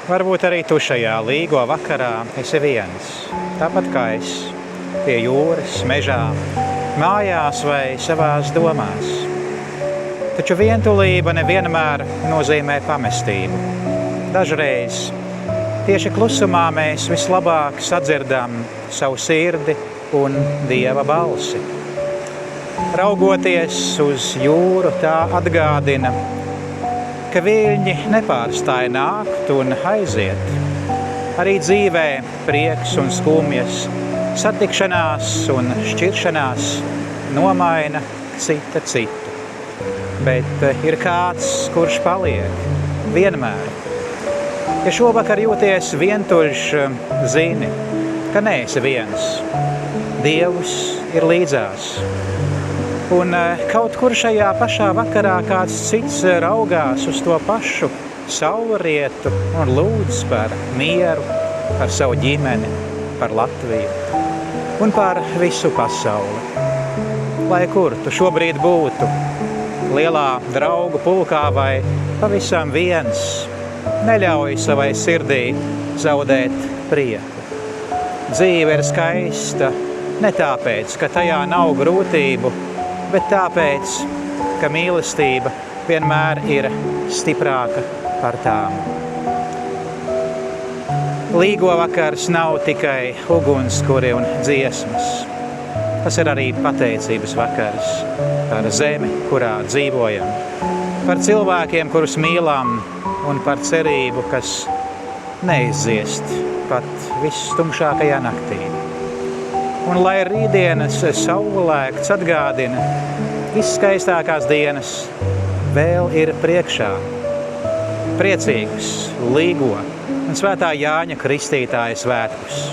Varbūt arī tu šajā līgo vakarā esi viens, tāpat kā es, pie jūras, mežā, mājās vai savās domās. Taču vientulība nevienmēr nozīmē pamestību. Dažreiz tieši klusumā mēs vislabāk sadzirdam savu sirdi un Dieva balsi. Raugoties uz jūru, tā atgādina, ka viļņi nepārstāja nākt un aiziet. Arī dzīvē prieks un skumjas, satikšanās un šķiršanās nomaina cita citu. Bet ir kāds, kurš paliek vienmēr. Ja šovakar jūties vientuļš, zini, ka neesi viens. Dievs ir līdzās. Un kaut kur šajā pašā vakarā kāds cits raugās uz to pašu saulrietu un lūdz par mieru, par savu ģimeni, par Latviju un par visu pasauli. Lai kur tu šobrīd būtu, lielā draugu pulkā vai pavisam viens, neļauj savai sirdī zaudēt prieku. Dzīve ir skaista ne tāpēc, ka tajā nav grūtību, bet tāpēc, ka mīlestība vienmēr ir stiprāka par tām. Līgo vakars nav tikai ugunskuri un dziesmas. Tas ir arī pateicības vakars par zemi, kurā dzīvojam, par cilvēkiem, kurus mīlam, un par cerību, kas neizdziest pat visstumšākajā naktī. Un lai rītdienas saulēkts atgādina, visskaistākās dienas vēl ir priekšā. Priecīgus, līgo un svētā Jāņa Kristītāja svētkus!